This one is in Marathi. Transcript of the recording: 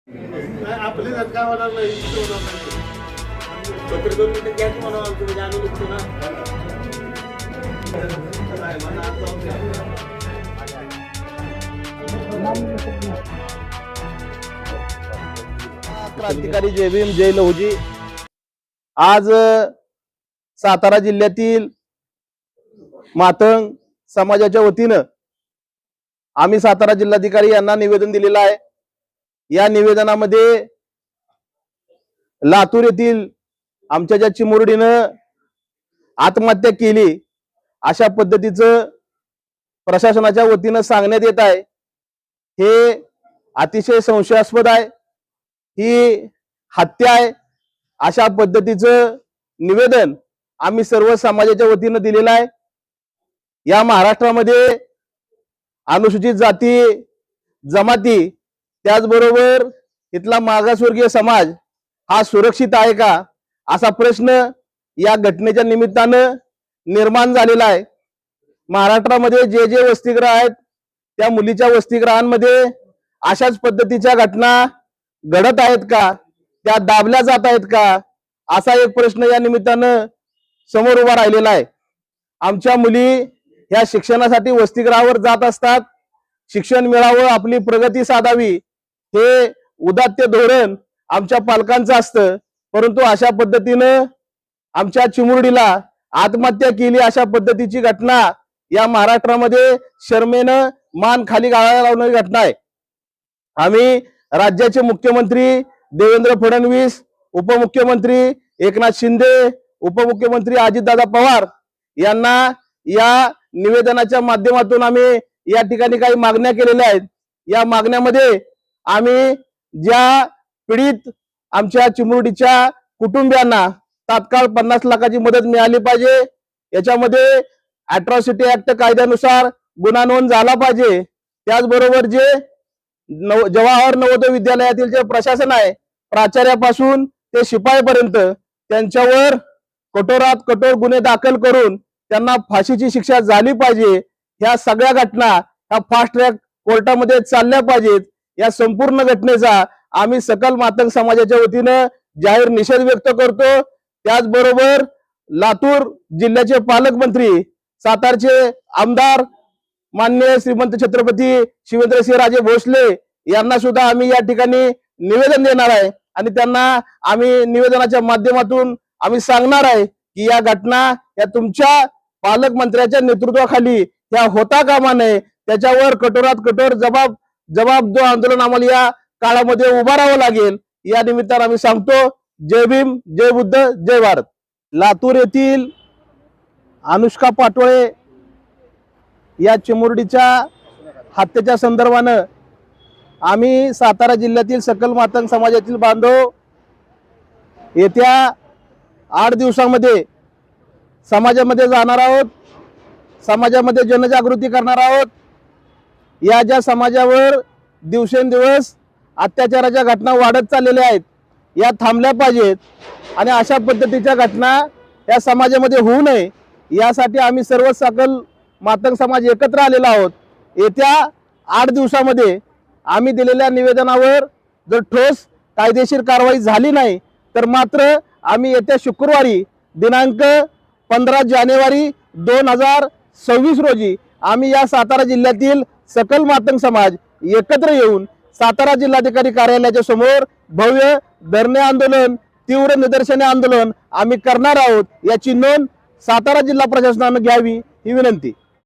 आपले काय होणार नाही, होणार नाही. पत्र 2 मिनिटं घ्या की म्हणावं तुम्ही, आम्ही निघतो ना. क्रांतिकारी जय भीम जय लहुजी. आज सातारा जिल्ह्यातील मातंग समाजाच्या वतीनं आम्ही सातारा जिल्हाधिकारी यांना निवेदन दिलेलं आहे. या निवेदनामध्ये लातूर येथील आमच्या ज्या चिमुरडीनं आत्महत्या केली अशा पद्धतीचं प्रशासनाच्या वतीनं सांगण्यात येत आहे. हे अतिशय संशयास्पद आहे, ही हत्या आहे अशा पद्धतीचं निवेदन आम्ही सर्व समाजाच्या वतीनं दिलेलं आहे. या महाराष्ट्रामध्ये अनुसूचित जाती जमाती त्याचबरोबर इथला मागासवर्गीय समाज हा सुरक्षित आहे का असा प्रश्न या घटनेच्या निमित्तानं निर्माण झालेला आहे. महाराष्ट्रामध्ये जे जे वसतिगृह आहेत त्या मुलीच्या वसतिगृहांमध्ये अशाच पद्धतीच्या घटना घडत आहेत का, त्या दाबल्या जात आहेत का असा एक प्रश्न या निमित्तानं समोर उभा राहिलेला आहे. आमच्या मुली ह्या शिक्षणासाठी वसतिगृहावर जात असतात. शिक्षण मिळावं, आपली प्रगती साधावी हे उदात्त धोरण आमच्या पालकांचं असतं. परंतु अशा पद्धतीनं आमच्या चिमुरडीला आत्महत्या केली अशा पद्धतीची घटना या महाराष्ट्रामध्ये शर्मेनं मान खाली घालायला लावणारी घटना आहे. आम्ही राज्याचे मुख्यमंत्री देवेंद्र फडणवीस, उपमुख्यमंत्री एकनाथ शिंदे, उपमुख्यमंत्री अजितदादा पवार यांना या निवेदनाच्या माध्यमातून आम्ही या ठिकाणी काही मागण्या केलेल्या आहेत. या मागण्यामध्ये आम्ही ज्या पीडित आमच्या चिमुरडीच्या कुटुंबियांना तात्काळ 50 लाखाची मदत मिळाली पाहिजे. याच्यामध्ये अॅट्रॉसिटी ऍक्ट कायद्यानुसार गुन्हा नोंद झाला पाहिजे. त्याचबरोबर जे जवाहर नवोदय विद्यालयातील जे प्रशासन आहे, प्राचार्यापासून ते शिपाईपर्यंत त्यांच्यावर कठोरात कठोर गुन्हे दाखल करून त्यांना फाशीची शिक्षा झाली पाहिजे. ह्या सगळ्या घटना ह्या फास्ट ट्रॅक कोर्टामध्ये चालल्या पाहिजेत. या संपूर्ण घटनेचा आम्ही सकल मातंग समाजाच्या वतीनं जाहीर निषेध व्यक्त करतो. त्याचबरोबर लातूर जिल्ह्याचे पालकमंत्री, सातारचे आमदार माननीय श्रीमंत छत्रपती शिवेंद्रसिंहराजे भोसले यांना सुद्धा आम्ही या ठिकाणी निवेदन देणार आहे आणि त्यांना आम्ही निवेदनाच्या माध्यमातून आम्ही सांगणार आहे की या घटना या तुमच्या पालकमंत्र्याच्या नेतृत्वाखाली त्या होता कामा नये. त्याच्यावर कठोरात कठोर जबाब आंदोलन आम्हाला या काळामध्ये उभा राहावं लागेल. या निमित्तानं आम्ही सांगतो जय भीम जय बुद्ध जय भारत. लातूर येथील अनुष्का पाटोळे या चिमुरडीच्या हत्येच्या संदर्भानं आम्ही सातारा जिल्ह्यातील सकल मातंग समाजातील बांधव येत्या 8 दिवसांमध्ये समाजामध्ये जाणार आहोत, समाजामध्ये जनजागृती करणार आहोत. या ज्या समाजावर दिवसेंदिवस अत्याचाराच्या घटना वाढत चाललेल्या आहेत या थांबल्या पाहिजेत आणि अशा पद्धतीच्या घटना या समाजामध्ये होऊ नये यासाठी आम्ही सर्व सकल मातंग समाज एकत्र आलेला आहोत. येत्या 8 दिवसामध्ये आम्ही दिलेल्या निवेदनावर जर ठोस कायदेशीर कारवाई झाली नाही तर मात्र आम्ही येत्या शुक्रवारी दिनांक 15 जानेवारी 2026 रोजी आम्ही या सातारा जिल्ह्यातील सकल मातंग समाज एकत्र येऊन सातारा जिल्हाधिकारी कार्यालयाच्या समोर भव्य धरणे आंदोलन, तीव्र निदर्शने आंदोलन आम्ही करणार आहोत. याची नोंद सातारा जिल्हा प्रशासनाने घ्यावी ही विनंती.